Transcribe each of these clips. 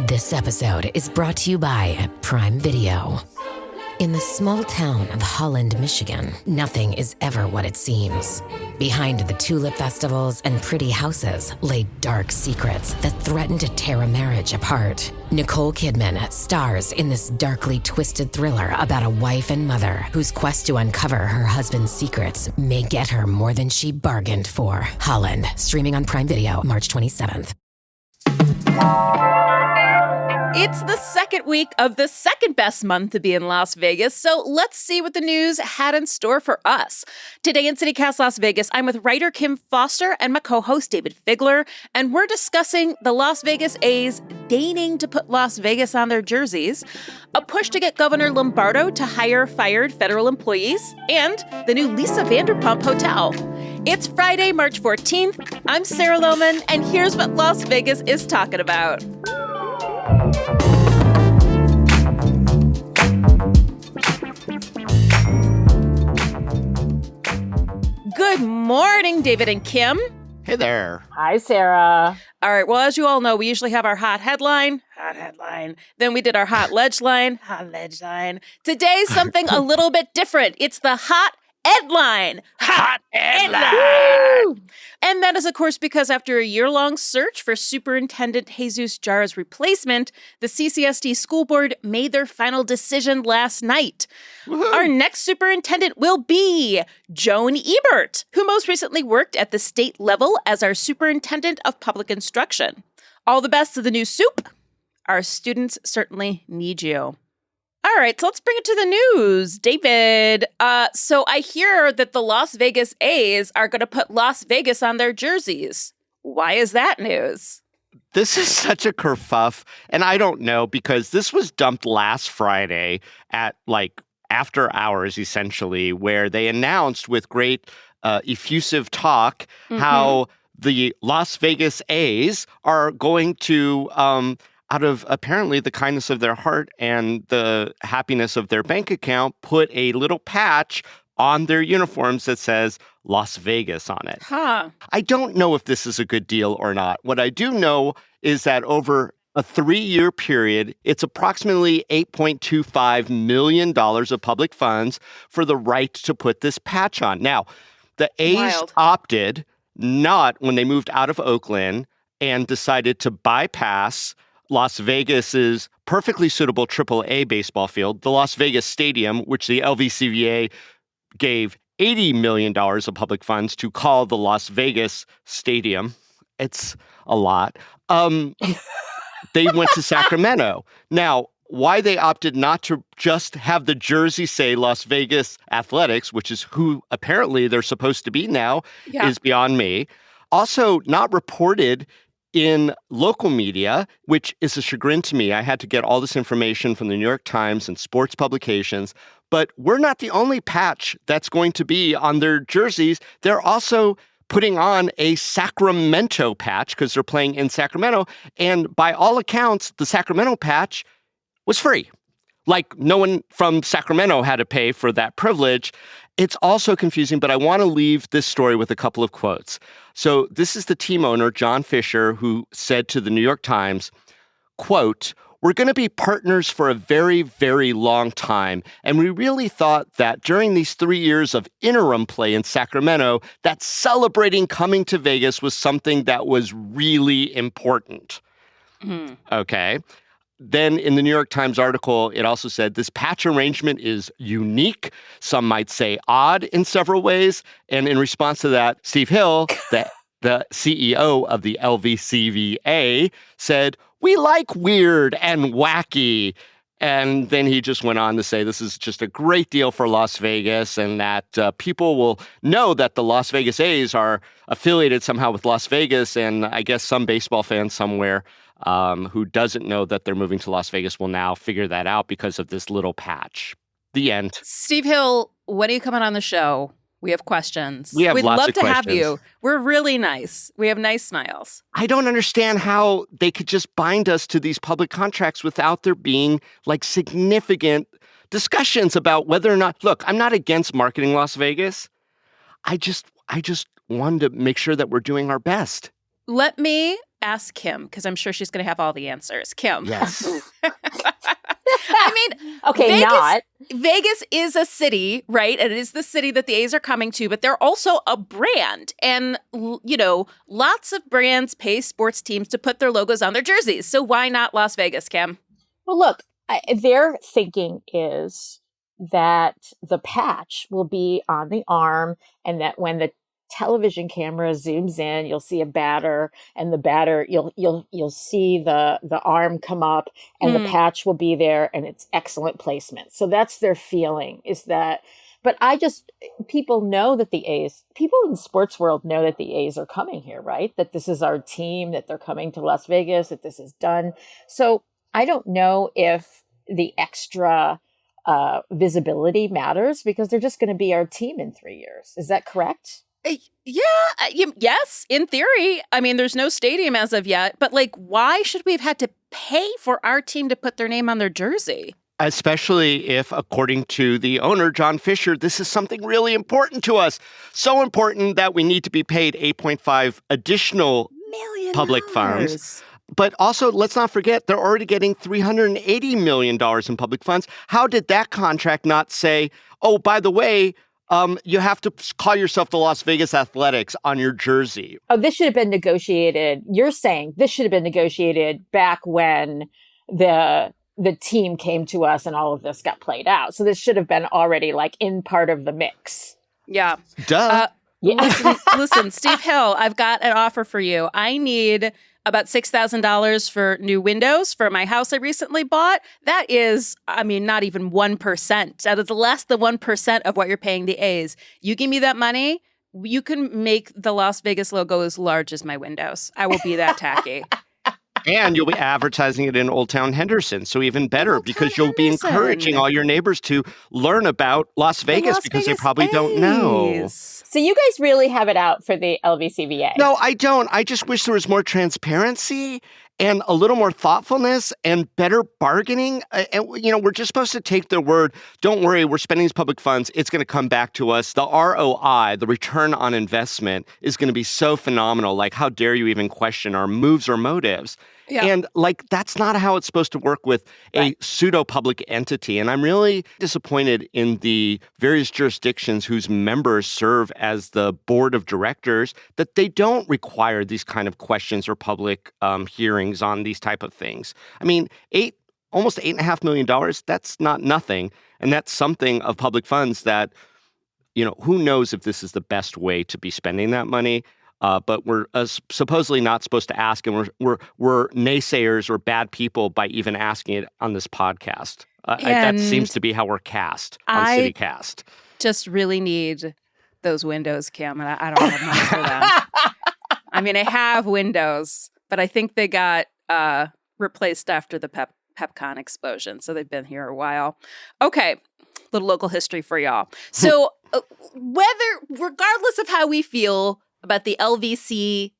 This episode is brought to you by Prime Video. In the small town of Holland, Michigan, nothing is ever what it seems. Behind the tulip festivals and pretty houses lay dark secrets that threaten to tear a marriage apart. Nicole Kidman stars in this darkly twisted thriller about a wife and mother whose quest to uncover her husband's secrets may get her more than she bargained for. Holland, streaming on Prime Video March 27th. It's the second week of the second best month to be in Las Vegas, so let's see what the news had in store for us. Today in CityCast Las Vegas, I'm with writer Kim Foster and my co-host Dayvid Figler, and we're discussing the Las Vegas A's deigning to put Las Vegas on their jerseys, a push to get Governor Lombardo to hire fired federal employees, and the new Lisa Vanderpump hotel. It's Friday, March 14th. I'm Sarah Lohman, and here's what Las Vegas is talking about. Good morning, Dayvid and Kim. Hey there. Hi, Sarah. All right, well, as you all know, we usually have our hot headline. Then we did our hot ledge line. Today's something a little bit different. It's the hot headline. And that is, of course, because after a year-long search for Superintendent Jesus Jara's replacement, the CCSD school board made their final decision last night. Woo-hoo. Our next superintendent will be Joan Ebert, who most recently worked at the state level as our superintendent of public instruction. All the best to the new soup. Our students certainly need you. All right, so let's bring it to the news. Dayvid, so I hear that the Las Vegas A's are going to put Las Vegas on their jerseys. Why is that news? This is such a kerfuff, and I don't know, because this was dumped last Friday at, after hours, essentially, where they announced with great effusive talk how the Las Vegas A's are going to out of apparently the kindness of their heart and the happiness of their bank account, put a little patch on their uniforms that says Las Vegas on it. I don't know if this is a good deal or not. What I do know is that over a 3-year period, it's approximately $8.25 million of public funds for the right to put this patch on. Now, the A's opted not when they moved out of Oakland and decided to bypass Las Vegas's perfectly suitable AAA baseball field, the Las Vegas Stadium, which the LVCVA gave $80 million of public funds to call the Las Vegas Stadium. It's a lot. They went to Sacramento. Now, why they opted not to just have the jersey say Las Vegas Athletics, which is who apparently they're supposed to be now, is beyond me. Also, not reported in local media, which is a chagrin to me. I had to get all this information from the New York Times and sports publications, but we're not the only patch that's going to be on their jerseys. They're also putting on a Sacramento patch because they're playing in Sacramento. And by all accounts, the Sacramento patch was free. No one from Sacramento had to pay for that privilege. It's also confusing, but I want to leave this story with a couple of quotes. So this is the team owner, John Fisher, who said to the New York Times, quote, "We're going to be partners for a very, very long time. And we really thought that during these 3 years of interim play in Sacramento, that celebrating coming to Vegas was something that was really important." Okay. Then in the New York Times article, it also said this patch arrangement is unique. Some might say odd in several ways. And in response to that, Steve Hill, the CEO of the LVCVA, said, "We like weird and wacky." And then he just went on to say this is just a great deal for Las Vegas and that people will know that the Las Vegas A's are affiliated somehow with Las Vegas. And I guess some baseball fans somewhere who doesn't know that they're moving to Las Vegas will now figure that out because of this little patch. The end. Steve Hill, when are you coming on the show? We have questions. We have We'd lots love of to questions. have you. We're really nice. We have nice smiles. I don't understand how they could just bind us to these public contracts without there being significant discussions about whether or not, look, I'm not against marketing Las Vegas. I just wanted to make sure that we're doing our best. Let me ask Kim, because I'm sure she's going to have all the answers. Kim. Yes. I mean, Okay, Vegas is a city, right? And it is the city that the A's are coming to, but they're also a brand. And, lots of brands pay sports teams to put their logos on their jerseys. So why not Las Vegas, Kim? Well, look, their thinking is that the patch will be on the arm and that when the television camera zooms in, you'll see a batter, and the batter, you'll see the arm come up, and the patch will be there, and it's excellent placement. So that's their feeling, is that. But people know that people in the sports world know that the A's are coming here, right? That this is our team, that they're coming to Las Vegas, that this is done. So I don't know if the extra visibility matters, because they're just going to be our team in 3 years. Is that correct? Yes, in theory. I mean, there's no stadium as of yet, but why should we have had to pay for our team to put their name on their jersey? Especially if, according to the owner, John Fisher, this is something really important to us. So important that we need to be paid $8.5 additional million public funds. But also, let's not forget, they're already getting $380 million in public funds. How did that contract not say, oh, by the way, you have to call yourself the Las Vegas Athletics on your jersey? Oh, this should have been negotiated. You're saying this should have been negotiated back when the team came to us and all of this got played out. So this should have been already in part of the mix. Yeah. Duh. Yeah. Listen, Steve Hill, I've got an offer for you. I need about $6,000 for new windows for my house I recently bought. That is, not even 1%. That is less than 1% of what you're paying the A's. You give me that money, you can make the Las Vegas logo as large as my windows. I will be that tacky. And you'll be advertising it in Old Town Henderson. So even better, because you'll be encouraging all your neighbors to learn about Las Vegas, because they probably don't know. So you guys really have it out for the LVCVA. No, I don't. I just wish there was more transparency and a little more thoughtfulness and better bargaining. And, we're just supposed to take their word. Don't worry, we're spending these public funds. It's going to come back to us. The ROI, the return on investment, is going to be so phenomenal. How dare you even question our moves or motives? Yeah. And that's not how it's supposed to work with a pseudo-public entity. And I'm really disappointed in the various jurisdictions whose members serve as the board of directors that they don't require these kind of questions or public hearings on these type of things. I mean, almost $8.5 million, that's not nothing. And that's something of public funds that, who knows if this is the best way to be spending that money. But we're supposedly not supposed to ask, and we're naysayers or bad people by even asking it on this podcast. That seems to be how we're cast on CityCast. Just really need those windows, Kim, and I don't have money for them. I have windows, but I think they got replaced after the PepCon explosion, so they've been here a while. Okay, little local history for y'all. So regardless of how we feel about the LVCVA.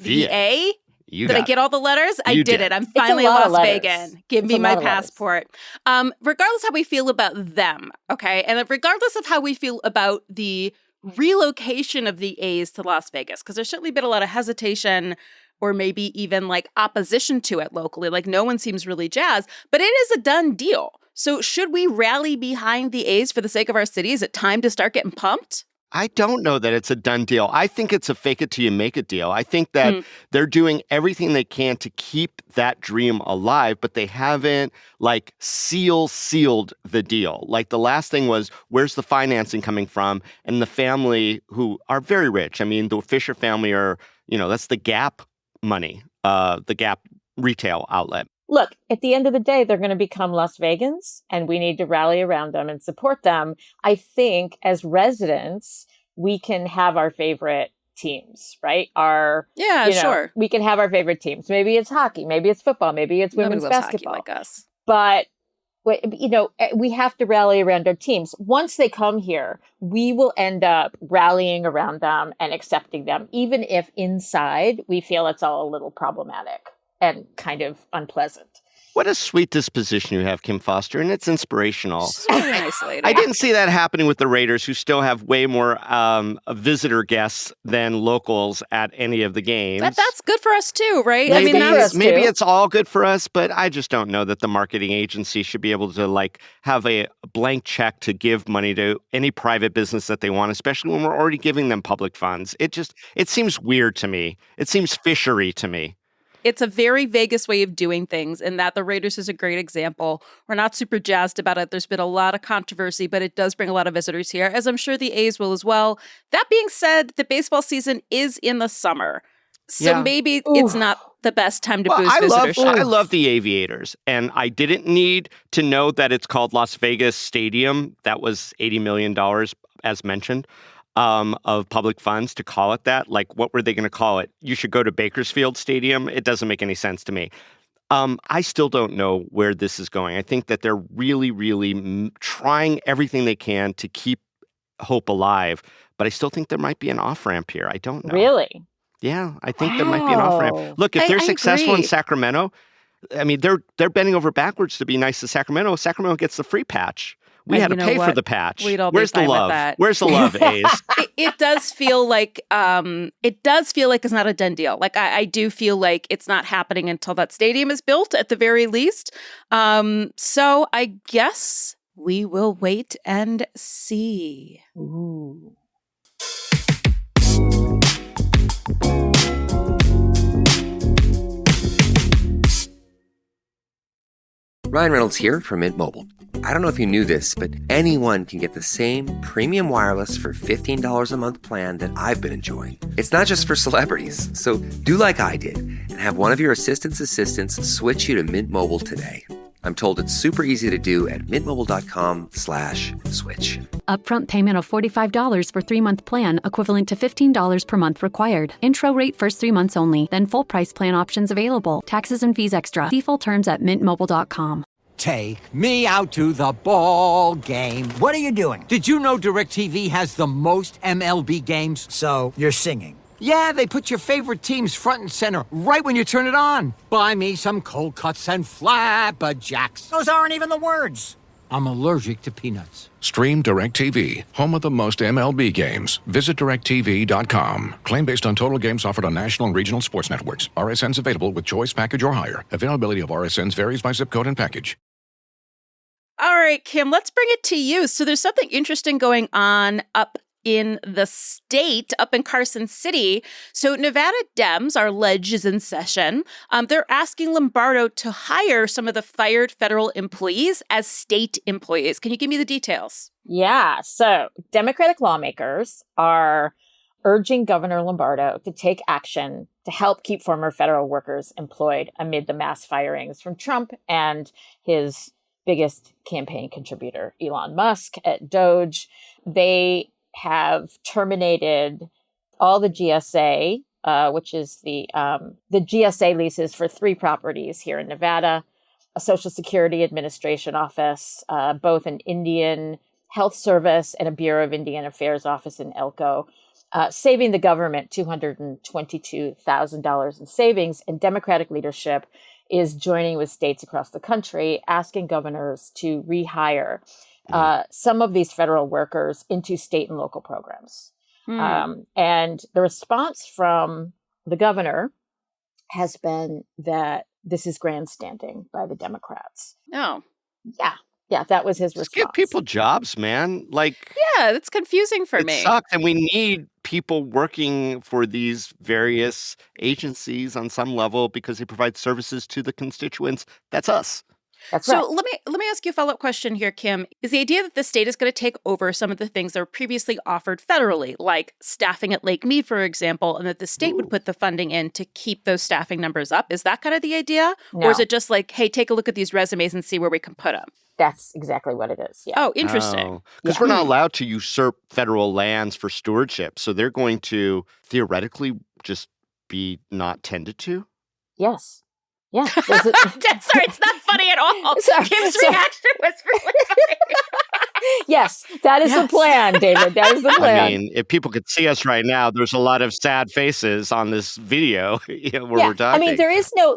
Did I get all the letters? I did it. I'm finally a Las Vegan. Give me my passport. Regardless how we feel about them, okay? And regardless of how we feel about the relocation of the A's to Las Vegas, because there's certainly been a lot of hesitation or maybe even opposition to it locally. No one seems really jazzed, but it is a done deal. So should we rally behind the A's for the sake of our city? Is it time to start getting pumped? I don't know that it's a done deal. I think it's a fake it till you make it deal. I think that they're doing everything they can to keep that dream alive, but they haven't sealed the deal. The last thing was, where's the financing coming from? And the family, who are very rich. The Fisher family are, that's the Gap money, the Gap retail outlet. Look, at the end of the day, they're going to become Las Vegans, and we need to rally around them and support them. I think as residents, we can have our favorite teams, right? Sure. We can have our favorite teams. Maybe it's hockey, maybe it's football, maybe it's women's basketball. Hockey like us. But we have to rally around our teams. Once they come here, we will end up rallying around them and accepting them, even if inside we feel it's all a little problematic and kind of unpleasant. What a sweet disposition you have, Kim Foster, and it's inspirational. She's a really nice lady. I didn't see that happening with the Raiders, who still have way more visitor guests than locals at any of the games. That's good for us too, right? Maybe, maybe too. it's all good for us, but I just don't know that the marketing agency should be able to have a blank check to give money to any private business that they want, especially when we're already giving them public funds. It seems weird to me. It seems fishery to me. It's a very Vegas way of doing things, and that the Raiders is a great example. We're not super jazzed about it. There's been a lot of controversy, but it does bring a lot of visitors here, as I'm sure the A's will as well. That being said, the baseball season is in the summer, so maybe it's not the best time to boost visitorship. I love the Aviators, and I didn't need to know that it's called Las Vegas Stadium. That was $80 million, as mentioned. Of public funds to call it that. What were they going to call it? You should go to Bakersfield Stadium. It doesn't make any sense to me. I still don't know where this is going. I think that they're really, really trying everything they can to keep hope alive, but I still think there might be an off-ramp here. I don't know. Really? Yeah, I think there might be an off-ramp. Look, if they're successful in Sacramento, I mean, they're bending over backwards to be nice to Sacramento. Sacramento gets the free patch. We had to pay for the patch. We'd all Where's be the fine love? with that. Where's the love, A's? It does feel like it's not a done deal. I do feel like it's not happening until that stadium is built at the very least. So I guess we will wait and see. Ooh. Ryan Reynolds here from Mint Mobile. I don't know if you knew this, but anyone can get the same premium wireless for $15 a month plan that I've been enjoying. It's not just for celebrities. So do like I did and have one of your assistants switch you to Mint Mobile today. I'm told it's super easy to do at mintmobile.com/switch. Upfront payment of $45 for 3-month plan, equivalent to $15 per month required. Intro rate first 3 months only, then full price plan options available. Taxes and fees extra. See full terms at mintmobile.com. Take me out to the ball game. What are you doing? Did you know DirecTV has the most MLB games? So, you're singing. Yeah, they put your favorite teams front and center right when you turn it on. Buy me some cold cuts and flapjacks. Those aren't even the words. I'm allergic to peanuts. Stream DirecTV, home of the most MLB games. Visit DirecTV.com. Claim based on total games offered on national and regional sports networks. RSNs available with choice package or higher. Availability of RSNs varies by zip code and package. All right, Kim, let's bring it to you. So there's something interesting going on up in the state, up in Carson City. So Nevada Dems, our ledge is in session. They're asking Lombardo to hire some of the fired federal employees as state employees. Can you give me the details? Yeah. So Democratic lawmakers are urging Governor Lombardo to take action to help keep former federal workers employed amid the mass firings from Trump and his biggest campaign contributor, Elon Musk at Doge. They have terminated all the GSA, which is the GSA leases for 3 properties here in Nevada, a Social Security Administration office, both an Indian Health Service and a Bureau of Indian Affairs office in Elko, saving the government $222,000 in savings. And Democratic leadership is joining with states across the country, asking governors to rehire some of these federal workers into state and local programs. And the response from the governor has been that this is grandstanding by the Democrats. Oh. Yeah, that was his response. Just give people jobs, man. Yeah, that's confusing for me. It sucks, and we need people working for these various agencies on some level because they provide services to the constituents. That's us. That's right. So let me ask you a follow-up question here, Kim. Is the idea that the state is going to take over some of the things that were previously offered federally, like staffing at Lake Mead, for example, and that the state would put the funding in to keep those staffing numbers up? Is that kind of the idea? No. Or is it just like, hey, take a look at these resumes and see where we can put them? That's exactly what it is. Yeah. Oh, interesting. Because we're not allowed to usurp federal lands for stewardship. So they're going to theoretically just be not tended to? Yes. Yeah. Sorry, it's not funny at all. Kim's reaction was really funny. Yes, that is the plan, Dayvid. That is the plan. I mean, if people could see us right now, there's a lot of sad faces on this video where we're talking. I mean,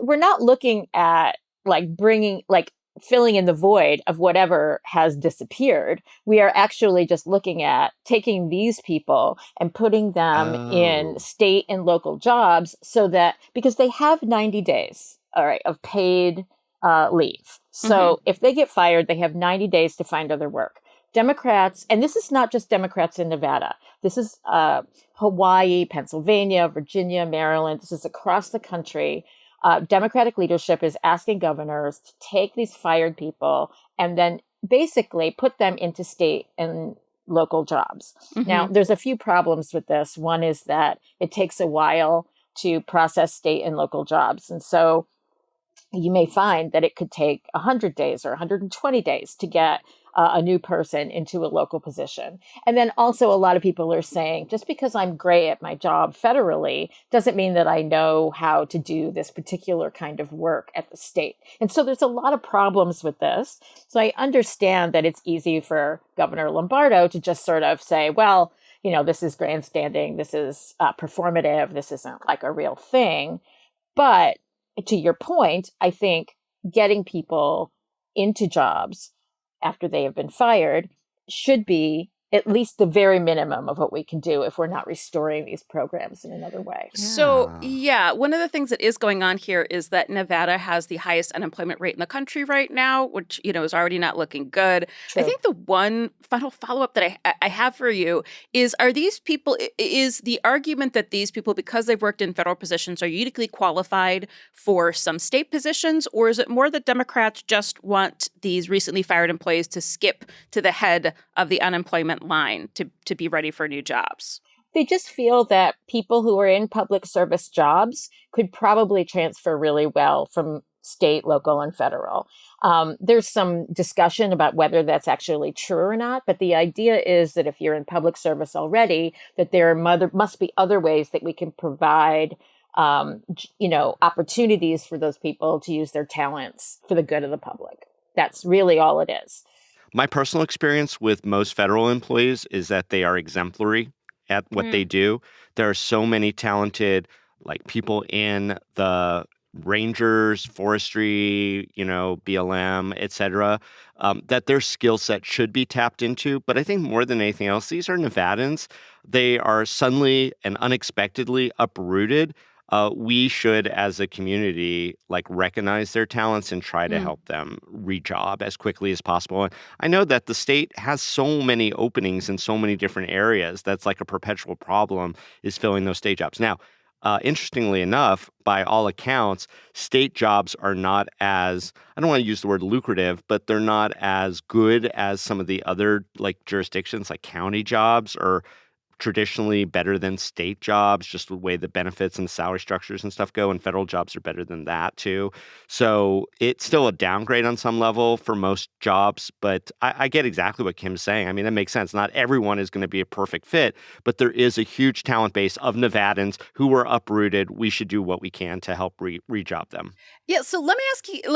we're not looking at like filling in the void of whatever has disappeared. We are actually just looking at taking these people and putting them in state and local jobs so that, because they have 90 days, all right, of paid leave. So if they get fired, they have 90 days to find other work. Democrats, and this is not just Democrats in Nevada, this is Hawaii, Pennsylvania, Virginia, Maryland, this is across the country. Democratic leadership is asking governors to take these fired people and then basically put them into state and local jobs. Now, there's a few problems with this. One is that it takes a while to process state and local jobs. And so you may find that it could take 100 days or 120 days to get a new person into a local position. And then also a lot of people are saying, just because I'm great at my job federally doesn't mean that I know how to do this particular kind of work at the state. And so there's a lot of problems with this. So I understand that it's easy for Governor Lombardo to just sort of say, well, you know, this is grandstanding, this is performative, this isn't like a real thing. But to your point, I think getting people into jobs after they have been fired should be at least the very minimum of what we can do if we're not restoring these programs in another way. So, one of the things that is going on here is that Nevada has the highest unemployment rate in the country right now, which, you know, is already not looking good. True. I think the one final follow-up that I have for you is, is the argument that these people, because they've worked in federal positions, are uniquely qualified for some state positions, or is it more that Democrats just want these recently fired employees to skip to the head of the unemployment line to be ready for new jobs? They just feel that people who are in public service jobs could probably transfer really well from state, local, and federal. There's some discussion about whether that's actually true or not, but the idea is that if you're in public service already, that there must be other ways that we can provide opportunities for those people to use their talents for the good of the public. That's really all it is. My personal experience with most federal employees is that they are exemplary at what they do. There are so many talented, like, people in the rangers, forestry, BLM, et cetera, that their skill set should be tapped into. But I think more than anything else, these are Nevadans. They are suddenly and unexpectedly uprooted. We should, as a community, recognize their talents and try to help them rejob as quickly as possible. And I know that the state has so many openings in so many different areas. That's like a perpetual problem, is filling those state jobs. Now, interestingly enough, by all accounts, state jobs are not as, I don't want to use the word lucrative, but they're not as good as some of the other jurisdictions, like county jobs, or traditionally better than state jobs, just the way the benefits and the salary structures and stuff go, and federal jobs are better than that too. So it's still a downgrade on some level for most jobs, but I get exactly what Kim's saying. I mean, that makes sense. Not everyone is going to be a perfect fit, but there is a huge talent base of Nevadans who were uprooted. We should do what we can to help rejob them. Yeah, so let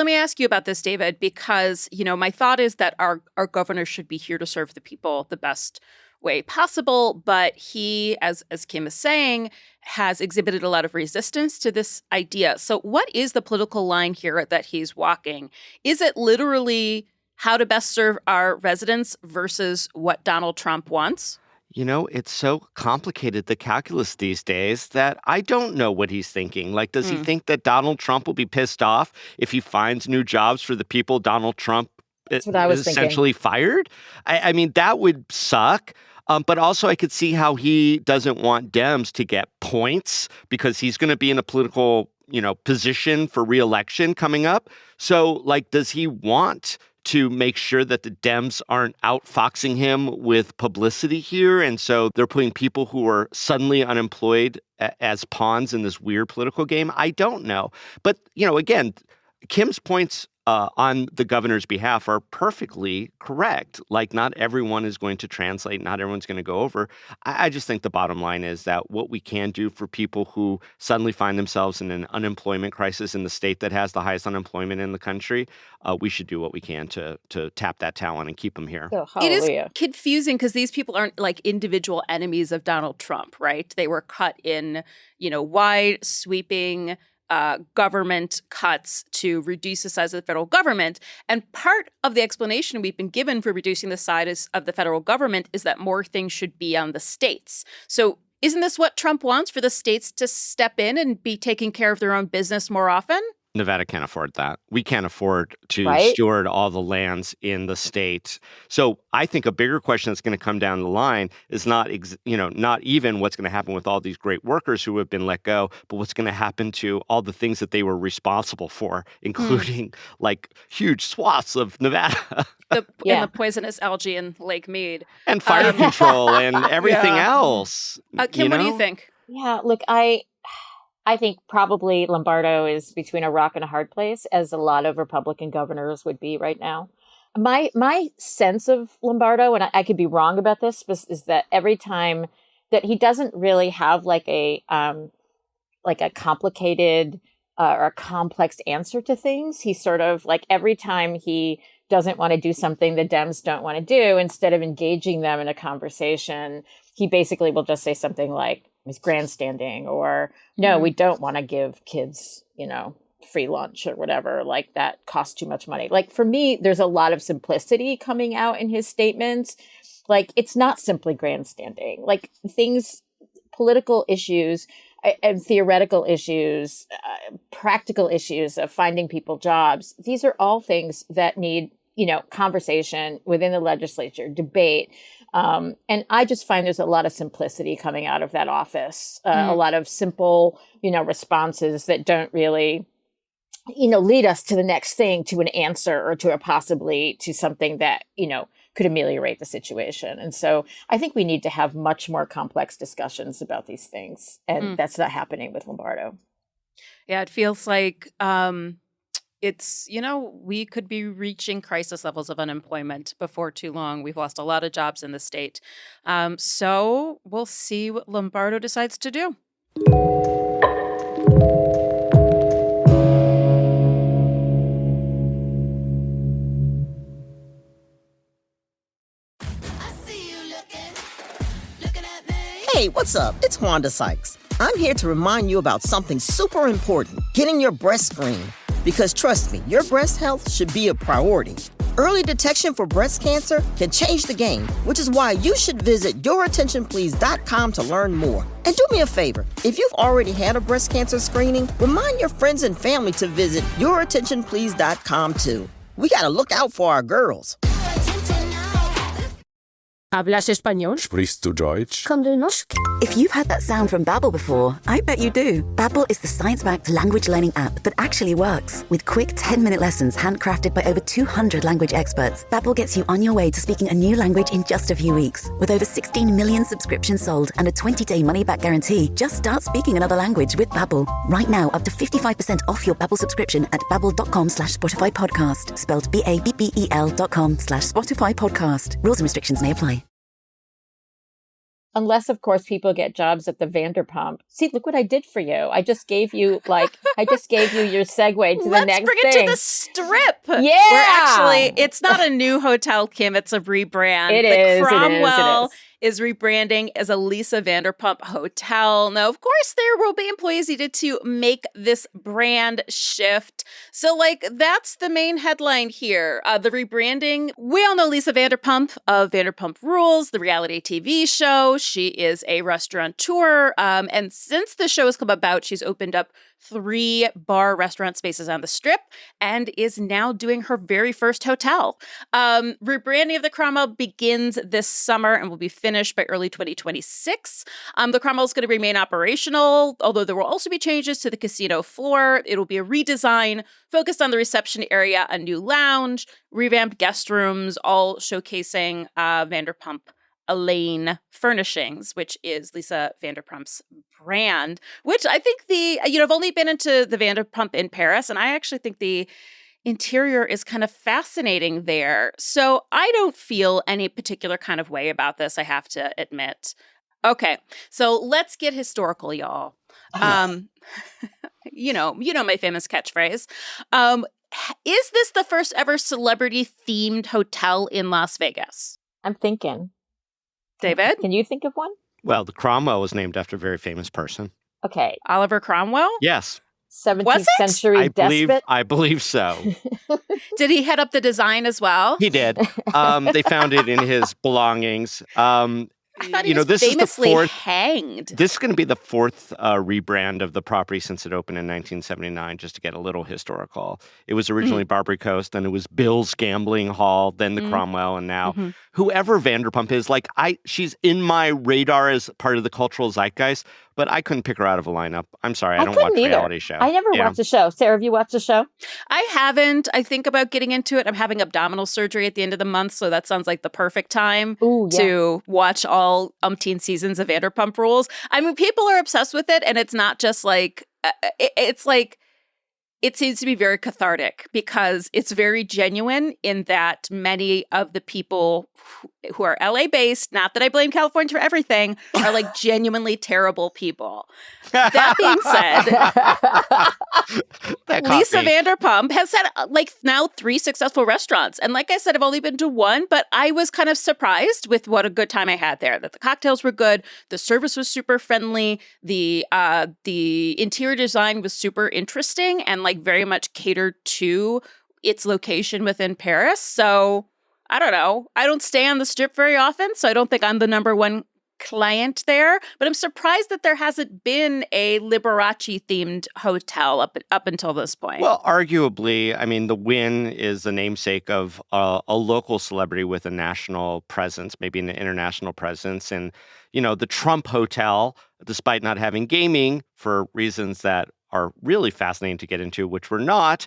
me ask you about this, Dayvid, because, my thought is that our governor should be here to serve the people the best way possible, but he, as Kim is saying, has exhibited a lot of resistance to this idea. So what is the political line here that he's walking? Is it literally how to best serve our residents versus what Donald Trump wants? It's so complicated, the calculus these days, that I don't know what he's thinking. Does he think that Donald Trump will be pissed off if he finds new jobs for the people Donald Trump That's what I was essentially thinking. fired? I mean, that would suck. But also I could see how he doesn't want Dems to get points because he's going to be in a political, position for re-election coming up. So, does he want to make sure that the Dems aren't outfoxing him with publicity here? And so they're putting people who are suddenly unemployed as pawns in this weird political game? I don't know. But, again, Kim's points on the governor's behalf are perfectly correct. Not everyone is going to translate. Not everyone's going to go over. I just think the bottom line is that what we can do for people who suddenly find themselves in an unemployment crisis in the state that has the highest unemployment in the country, we should do what we can to tap that talent and keep them here. Oh, it is confusing because these people aren't individual enemies of Donald Trump, right? They were cut in, wide, sweeping government cuts to reduce the size of the federal government. And part of the explanation we've been given for reducing the size of the federal government is that more things should be on the states. So isn't this what Trump wants, for the states to step in and be taking care of their own business more often? Nevada can't afford that. We can't afford to Right? steward all the lands in the state. So I think a bigger question that's going to come down the line is not even what's going to happen with all these great workers who have been let go, but what's going to happen to all the things that they were responsible for, including like huge swaths of Nevada. And the poisonous algae in Lake Mead. And fire control and everything else. Kim, what do you think? Yeah, look, I think probably Lombardo is between a rock and a hard place, as a lot of Republican governors would be right now. My sense of Lombardo, and I could be wrong about this, is that every time that he doesn't really have like a complicated or a complex answer to things. He's sort of like, every time he doesn't want to do something the Dems don't want to do, instead of engaging them in a conversation, he basically will just say something like, he's grandstanding, or no, we don't want to give kids, free lunch or whatever, like that costs too much money. Like, for me, there's a lot of simplicity coming out in his statements. Like, it's not simply grandstanding. Like, things, political issues and theoretical issues, practical issues of finding people jobs, these are all things that need, conversation within the legislature, debate. And I just find there's a lot of simplicity coming out of that office, a lot of simple, responses that don't really, lead us to the next thing, to an answer, or to to something that, could ameliorate the situation. And so I think we need to have much more complex discussions about these things. And that's not happening with Lombardo. Yeah, it feels like it's, we could be reaching crisis levels of unemployment before too long. We've lost a lot of jobs in the state. So we'll see what Lombardo decides to do. Hey, what's up? It's Wanda Sykes. I'm here to remind you about something super important, getting your breast screened. Because trust me, your breast health should be a priority. Early detection for breast cancer can change the game, which is why you should visit yourattentionplease.com to learn more. And do me a favor, if you've already had a breast cancer screening, remind your friends and family to visit yourattentionplease.com too. We gotta look out for our girls. ¿Hablas español? Sprichst du Deutsch? Kan du norsk? If you've heard that sound from Babbel before, I bet you do. Babbel is the science-backed language learning app that actually works. With quick 10-minute lessons handcrafted by over 200 language experts, Babbel gets you on your way to speaking a new language in just a few weeks. With over 16 million subscriptions sold and a 20-day money-back guarantee, just start speaking another language with Babbel. Right now, up to 55% off your Babbel subscription at babbel.com/Spotify podcast. Spelled BABBEL.com/Spotify podcast. Rules and restrictions may apply. Unless, of course, people get jobs at the Vanderpump. See, look what I did for you. I just gave you your segue to the next thing. Let's bring it to the Strip. Yeah. Where actually, it's not a new hotel, Kim. It's a rebrand. The Cromwell is rebranding as a Lisa Vanderpump hotel. Now, of course, there will be employees needed to make this brand shift. So, that's the main headline here. The rebranding. We all know Lisa Vanderpump of Vanderpump Rules, the reality TV show. She is a restaurateur. And since the show has come about, she's opened up 3 bar restaurant spaces on the Strip and is now doing her very first hotel. Rebranding of the Cromwell begins this summer and will be finished by early 2026. The Cromwell is going to remain operational, although there will also be changes to the casino floor. It'll be a redesign focused on the reception area, a new lounge, revamped guest rooms, all showcasing Vanderpump Elaine Furnishings, which is Lisa Vanderpump's brand, which I think I've only been into the Vanderpump in Paris, and I actually think the interior is kind of fascinating there. So I don't feel any particular kind of way about this, I have to admit. Okay, so let's get historical, y'all. You know my famous catchphrase. Is this the first ever celebrity-themed hotel in Las Vegas? I'm thinking. Dayvid? Can you think of one? Well, the Cromwell was named after a very famous person. Okay. Oliver Cromwell? Yes. 17th century despot? I believe so. Did he head up the design as well? He did. They found it in his belongings. I thought he was famously hanged. This is going to be the fourth rebrand of the property since it opened in 1979, just to get a little historical. It was originally Barbary Coast, then it was Bill's Gambling Hall, then the Cromwell, and now whoever Vanderpump is, she's in my radar as part of the cultural zeitgeist, but I couldn't pick her out of a lineup. I'm sorry, I don't watch reality show. I never watched the show. Sarah, have you watched the show? I haven't. I think about getting into it. I'm having abdominal surgery at the end of the month, so that sounds like the perfect time to watch all umpteen seasons of Vanderpump Rules. I mean, people are obsessed with it, and it's not just like it's like it seems to be very cathartic because it's very genuine in that many of the people who are LA based, not that I blame California for everything, are like genuinely terrible people. That being said, Lisa Vanderpump has had now 3 successful restaurants. And like I said, I've only been to one, but I was kind of surprised with what a good time I had there, that the cocktails were good. The service was super friendly. The interior design was super interesting and very much catered to its location within Paris. So I don't know. I don't stay on the Strip very often, so I don't think I'm the number one client there. But I'm surprised that there hasn't been a Liberace-themed hotel up until this point. Well, arguably, I mean, the Wynn is the namesake of a local celebrity with a national presence, maybe an international presence. And, the Trump Hotel, despite not having gaming for reasons that are really fascinating to get into, which we're not,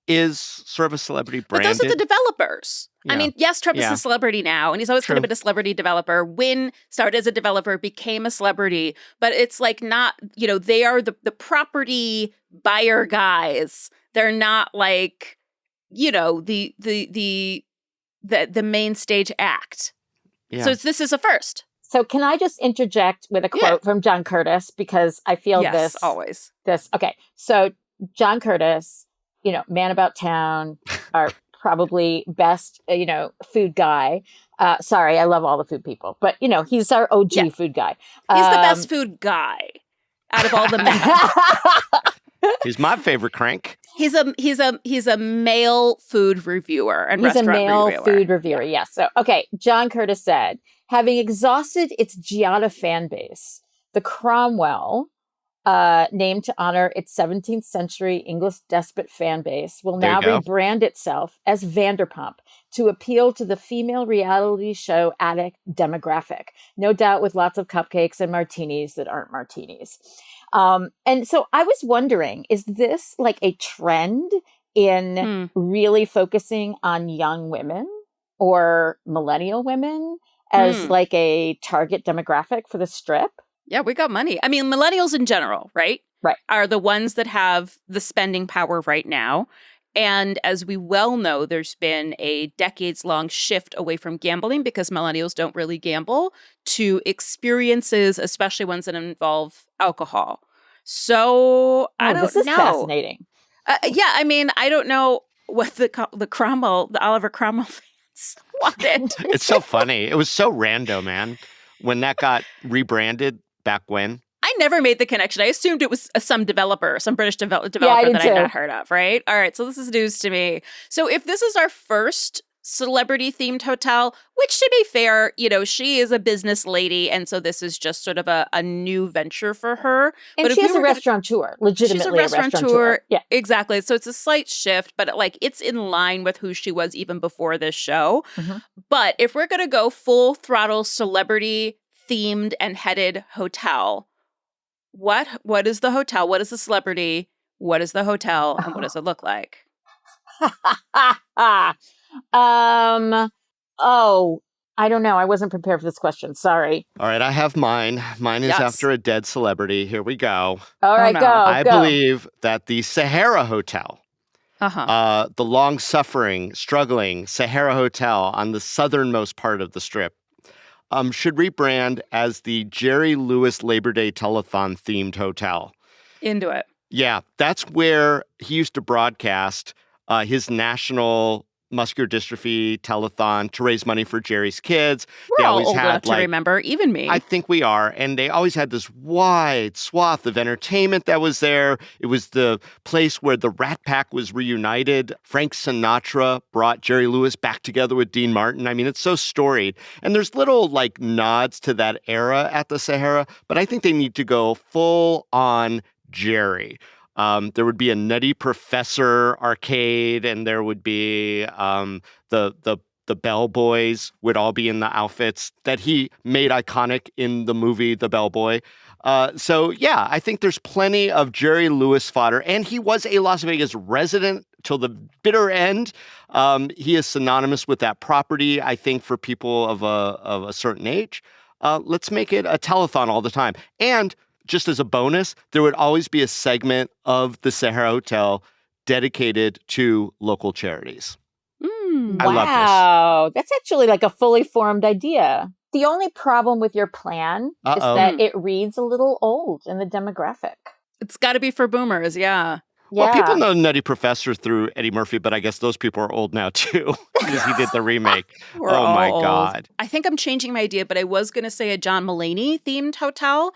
is sort of a celebrity brand. But those are the developers. Yeah. I mean, yes, Trump is a celebrity now, and he's always kind of been a celebrity developer. Wynn started as a developer, became a celebrity, but it's not, they are the property buyer guys. They're not the main stage act. Yeah. So this is a first. So can I just interject with a quote from John Curtis, because I feel always. Okay. So John Curtis, man about town, our probably best, food guy. Sorry, I love all the food people, but he's our OG food guy. He's the best food guy out of all the men. He's my favorite crank. He's a male food reviewer and restaurant reviewer. He's a male food reviewer. Yes. So okay, John Curtis said, having exhausted its Giada fan base, the Cromwell, named to honor its 17th century English despot fan base, will now rebrand itself as Vanderpump to appeal to the female reality show addict demographic. No doubt with lots of cupcakes and martinis that aren't martinis. And so I was wondering, is this a trend in really focusing on young women or millennial women as a target demographic for the Strip? Yeah, we got money. I mean, millennials in general, right? Right. Are the ones that have the spending power right now. And as we well know, there's been a decades-long shift away from gambling because millennials don't really gamble to experiences, especially ones that involve alcohol. So I don't know. This is fascinating. Yeah, I mean, I don't know what the Oliver Cromwell fans wanted. It's so funny. It was so random, man, when that got rebranded. Back when? I never made the connection. I assumed it was some developer, some British developer that I had not heard of, right? All right, so this is news to me. So if this is our first celebrity-themed hotel, which to be fair, she is a business lady, and so this is just sort of a new venture for her. And she is a restaurateur, legitimately she's a restaurateur. Yeah, exactly. So it's a slight shift, but it's in line with who she was even before this show. Mm-hmm. But if we're going to go full throttle celebrity themed and headed hotel, what is the hotel? What is the celebrity? What is the hotel? And what does it look like? I don't know. I wasn't prepared for this question. Sorry. All right, I have mine. Mine is after a dead celebrity. Here we go. All right, go. I believe that the Sahara Hotel, the long-suffering, struggling Sahara Hotel on the southernmost part of the Strip, should rebrand as the Jerry Lewis Labor Day Telethon themed hotel. Into it. Yeah, that's where he used to broadcast his national muscular dystrophy telethon to raise money for Jerry's kids. We're They all always old had enough to remember, even me. I think we are. And they always had this wide swath of entertainment that was there. It was the place where the Rat Pack was reunited. Frank Sinatra brought Jerry Lewis back together with Dean Martin. I mean, it's so storied. And there's little like nods to that era at the Sahara, but I think they need to go full on Jerry. There would be a Nutty Professor arcade, and there would be the bellboys would all be in the outfits that he made iconic in the movie The Bellboy. So yeah, I think there's plenty of Jerry Lewis fodder, and he was a Las Vegas resident till the bitter end. He is synonymous with that property, I think, for people of a certain age. Let's make it a telethon all the time. And just as a bonus, there would always be a segment of the Sahara Hotel dedicated to local charities. I love this. Wow, that's actually like a fully formed idea. The only problem with your plan is that it reads a little old in the demographic. It's got to be for boomers, yeah. Well, people know Nutty Professor through Eddie Murphy, but I guess those people are old now too because he did the remake. Oh my God. I think I'm changing my idea, but I was going to say a John Mulaney themed hotel,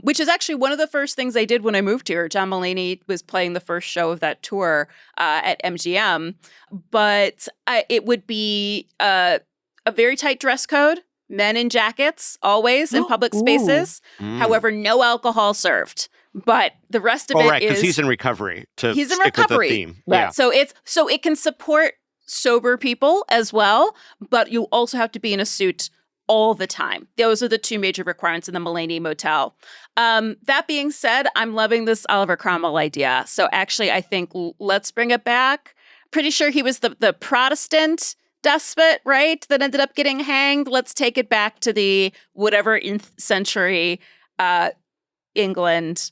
which is actually one of the first things I did when I moved here. John Mulaney was playing the first show of that tour at MGM, but it would be a very tight dress code, men in jackets, always in public spaces. However, no alcohol served. But the rest of it right, is because he's in recovery. He's in stick recovery. With the theme. Right. Yeah. So it can support sober people as well, but you also have to be in a suit all the time. Those are the two major requirements in the Mulaney Motel. That being said, I'm loving this Oliver Cromwell idea. So actually, I think let's bring it back. Pretty sure he was the Protestant despot, right? That ended up getting hanged. Let's take it back to the whatever century England.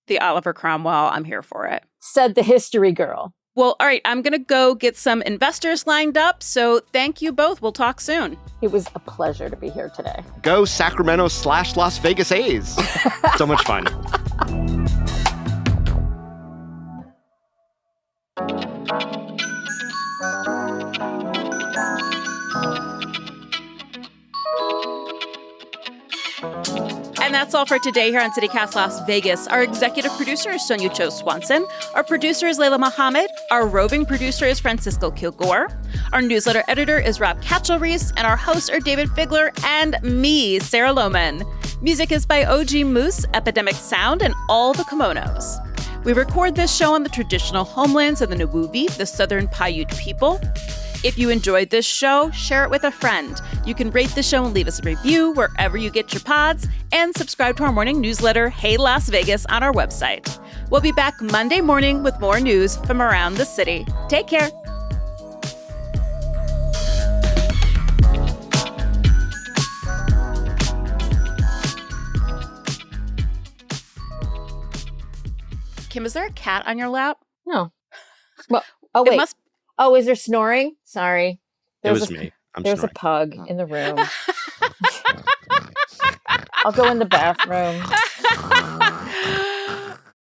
The Oliver Cromwell, I'm here for it. Said the history girl. Well, all right, I'm going to go get some investors lined up. So thank you both. We'll talk soon. It was a pleasure to be here today. Go Sacramento / Las Vegas A's. So much fun. And that's all for today here on CityCast Las Vegas. Our executive producer is Sonia Cho Swanson. Our producer is Layla Mohammed. Our roving producer is Francisco Kilgore. Our newsletter editor is Rob Katchel-Reese. And our hosts are Dayvid Figler and me, Sarah Lohman. Music is by OG Moose, Epidemic Sound, and All the Kimonos. We record this show on the traditional homelands of the Nuwuvi, the Southern Paiute people. If you enjoyed this show, share it with a friend. You can rate the show and leave us a review wherever you get your pods, and subscribe to our morning newsletter, Hey Las Vegas, on our website. We'll be back Monday morning with more news from around the city. Take care. Kim, is there a cat on your lap? No. Well, oh, wait. Oh, is there snoring? Sorry. It was me. There's a pug in the room. I'll go in the bathroom.